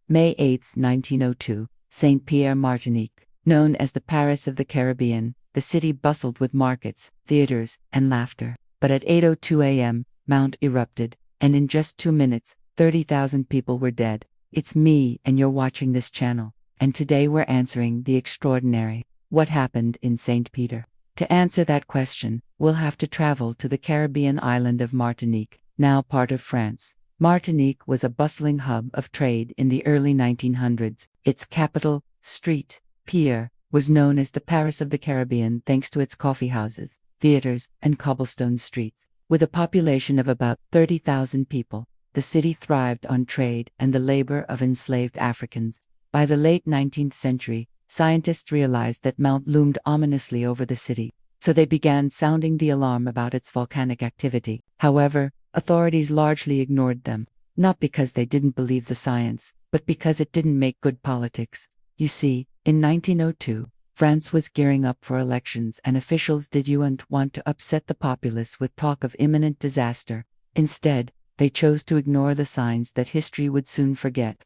May 8, 1902, Saint Pierre, Martinique. Known as the Paris of the Caribbean, the city bustled with markets, theaters, and laughter. But at 8:02 a.m., Mount erupted, and in just 2 minutes, 30,000 people were dead. It's me, and you're watching this channel. And today we're answering the extraordinary. What happened in St. Peter? To answer that question, we'll have to travel to the Caribbean island of Martinique, now part of France. Martinique was a bustling hub of trade in the early 1900s. Its capital, street, Pierre, was known as the Paris of the Caribbean thanks to its coffeehouses, theaters, and cobblestone streets. With a population of about 30,000 people, the city thrived on trade and the labor of enslaved Africans. By the late 19th century, scientists realized that Mount loomed ominously over the city, so they began sounding the alarm about its volcanic activity. However, authorities largely ignored them, not because they didn't believe the science, but because it didn't make good politics. You see, in 1902, France was gearing up for elections and officials didn't want to upset the populace with talk of imminent disaster. Instead, they chose to ignore the signs that history would soon forget.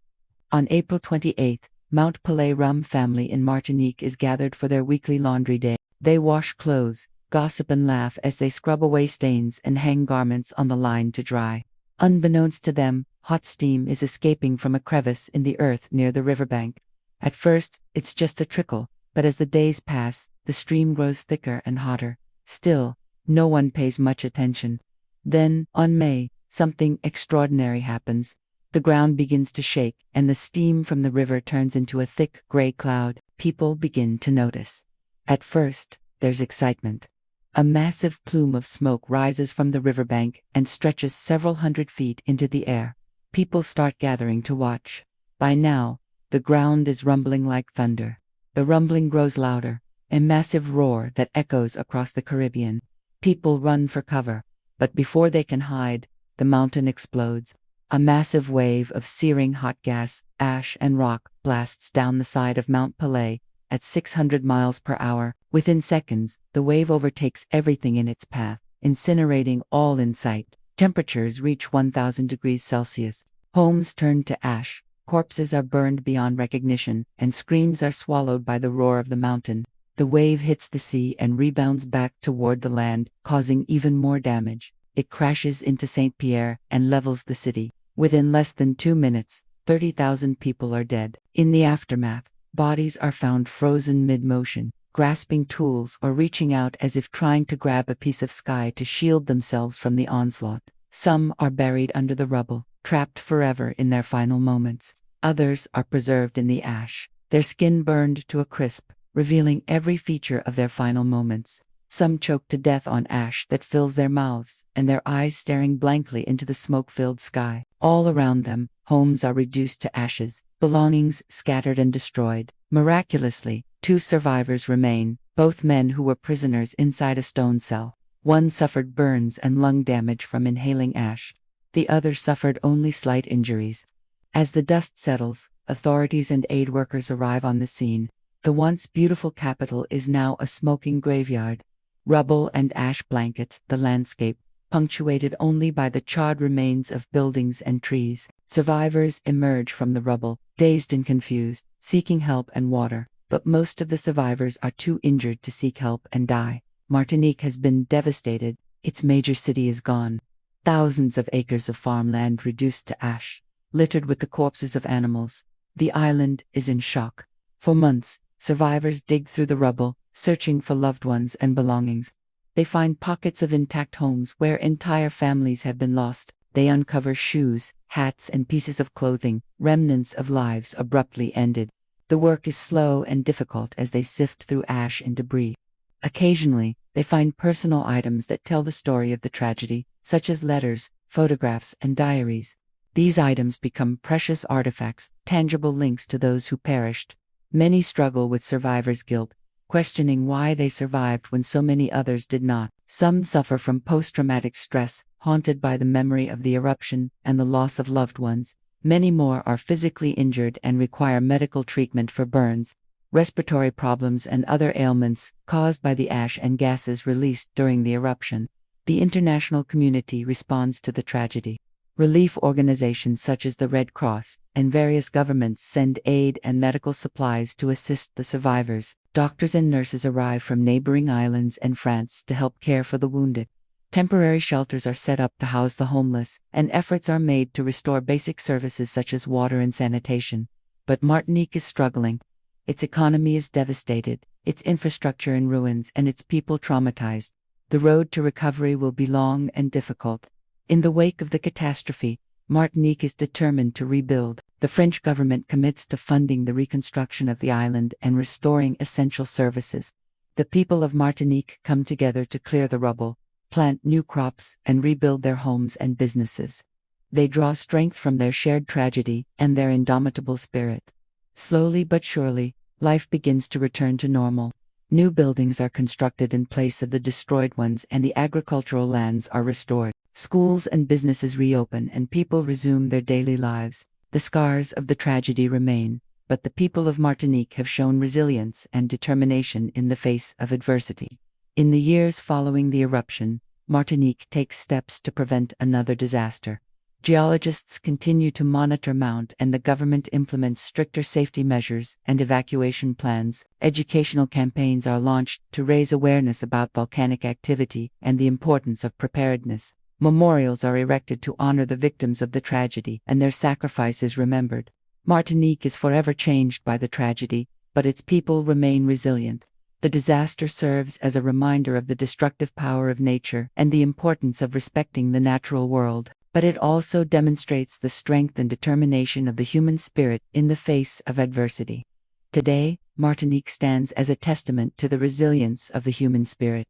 On April 28, Mount Pelée Eruption family in Martinique is gathered for their weekly laundry day. They wash clothes, gossip and laugh as they scrub away stains and hang garments on the line to dry. Unbeknownst to them, hot steam is escaping from a crevice in the earth near the riverbank. At first, it's just a trickle, but as the days pass, the stream grows thicker and hotter. Still, no one pays much attention. Then, on May, something extraordinary happens. The ground begins to shake, and the steam from the river turns into a thick gray cloud. People begin to notice. At first, there's excitement. A massive plume of smoke rises from the riverbank and stretches several hundred feet into the air. People start gathering to watch. By now, the ground is rumbling like thunder. The rumbling grows louder, a massive roar that echoes across the Caribbean. People run for cover, but before they can hide, the mountain explodes. A massive wave of searing hot gas, ash, and rock blasts down the side of Mount Pelée at 600 miles per hour. Within seconds, the wave overtakes everything in its path, incinerating all in sight. Temperatures reach 1,000 degrees Celsius. Homes turn to ash, corpses are burned beyond recognition, and screams are swallowed by the roar of the mountain. The wave hits the sea and rebounds back toward the land, causing even more damage. It crashes into St. Pierre and levels the city. Within less than 2 minutes, 30,000 people are dead. In the aftermath, bodies are found frozen mid-motion, grasping tools or reaching out as if trying to grab a piece of sky to shield themselves from the onslaught. Some are buried under the rubble, trapped forever in their final moments. Others are preserved in the ash, their skin burned to a crisp, revealing every feature of their final moments. Some choke to death on ash that fills their mouths, and their eyes staring blankly into the smoke-filled sky. All around them, homes are reduced to ashes, belongings scattered and destroyed. Miraculously, 2 survivors remain, both men who were prisoners inside a stone cell. One suffered burns and lung damage from inhaling ash. The other suffered only slight injuries. As the dust settles, authorities and aid workers arrive on the scene. The once beautiful capital is now a smoking graveyard. Rubble and ash blanket the landscape, punctuated only by the charred remains of buildings and trees. Survivors emerge from the rubble, dazed and confused, seeking help and water, but most of the survivors are too injured to seek help and die. Martinique has been devastated. Its major city is gone. Thousands of acres of farmland reduced to ash, littered with the corpses of animals. The island is in shock. For months, survivors dig through the rubble, searching for loved ones and belongings. They find pockets of intact homes where entire families have been lost. They uncover shoes, hats, and pieces of clothing, remnants of lives abruptly ended. The work is slow and difficult as they sift through ash and debris. Occasionally, they find personal items that tell the story of the tragedy, such as letters, photographs, and diaries. These items become precious artifacts, tangible links to those who perished. Many struggle with survivors' guilt, questioning why they survived when so many others did not. Some suffer from post-traumatic stress, haunted by the memory of the eruption and the loss of loved ones. Many more are physically injured and require medical treatment for burns, respiratory problems, and other ailments caused by the ash and gases released during the eruption. The international community responds to the tragedy. Relief organizations such as the Red Cross and various governments send aid and medical supplies to assist the survivors. Doctors and nurses arrive from neighboring islands and France to help care for the wounded. Temporary shelters are set up to house the homeless, and efforts are made to restore basic services such as water and sanitation. But Martinique is struggling. Its economy is devastated, its infrastructure in ruins, and its people traumatized. The road to recovery will be long and difficult. In the wake of the catastrophe, Martinique is determined to rebuild. The French government commits to funding the reconstruction of the island and restoring essential services. The people of Martinique come together to clear the rubble, plant new crops, and rebuild their homes and businesses. They draw strength from their shared tragedy and their indomitable spirit. Slowly but surely, life begins to return to normal. New buildings are constructed in place of the destroyed ones, and the agricultural lands are restored. Schools and businesses reopen, and people resume their daily lives. The scars of the tragedy remain, but the people of Martinique have shown resilience and determination in the face of adversity. In the years following the eruption, Martinique takes steps to prevent another disaster. Geologists continue to monitor Mount, and the government implements stricter safety measures and evacuation plans. Educational campaigns are launched to raise awareness about volcanic activity and the importance of preparedness. Memorials are erected to honor the victims of the tragedy, and their sacrifices remembered. Martinique is forever changed by the tragedy, but its people remain resilient. The disaster serves as a reminder of the destructive power of nature and the importance of respecting the natural world, but it also demonstrates the strength and determination of the human spirit in the face of adversity. Today, Martinique stands as a testament to the resilience of the human spirit.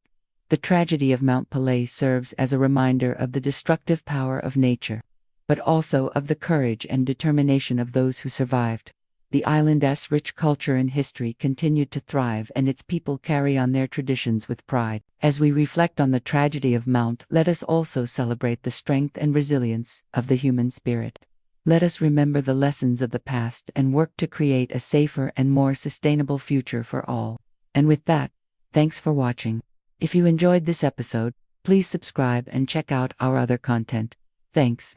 The tragedy of Mount Pelée serves as a reminder of the destructive power of nature, but also of the courage and determination of those who survived. The island's rich culture and history continued to thrive, and its people carry on their traditions with pride. As we reflect on the tragedy of Mount, let us also celebrate the strength and resilience of the human spirit. Let us remember the lessons of the past and work to create a safer and more sustainable future for all. And with that, thanks for watching. If you enjoyed this episode, please subscribe and check out our other content. Thanks.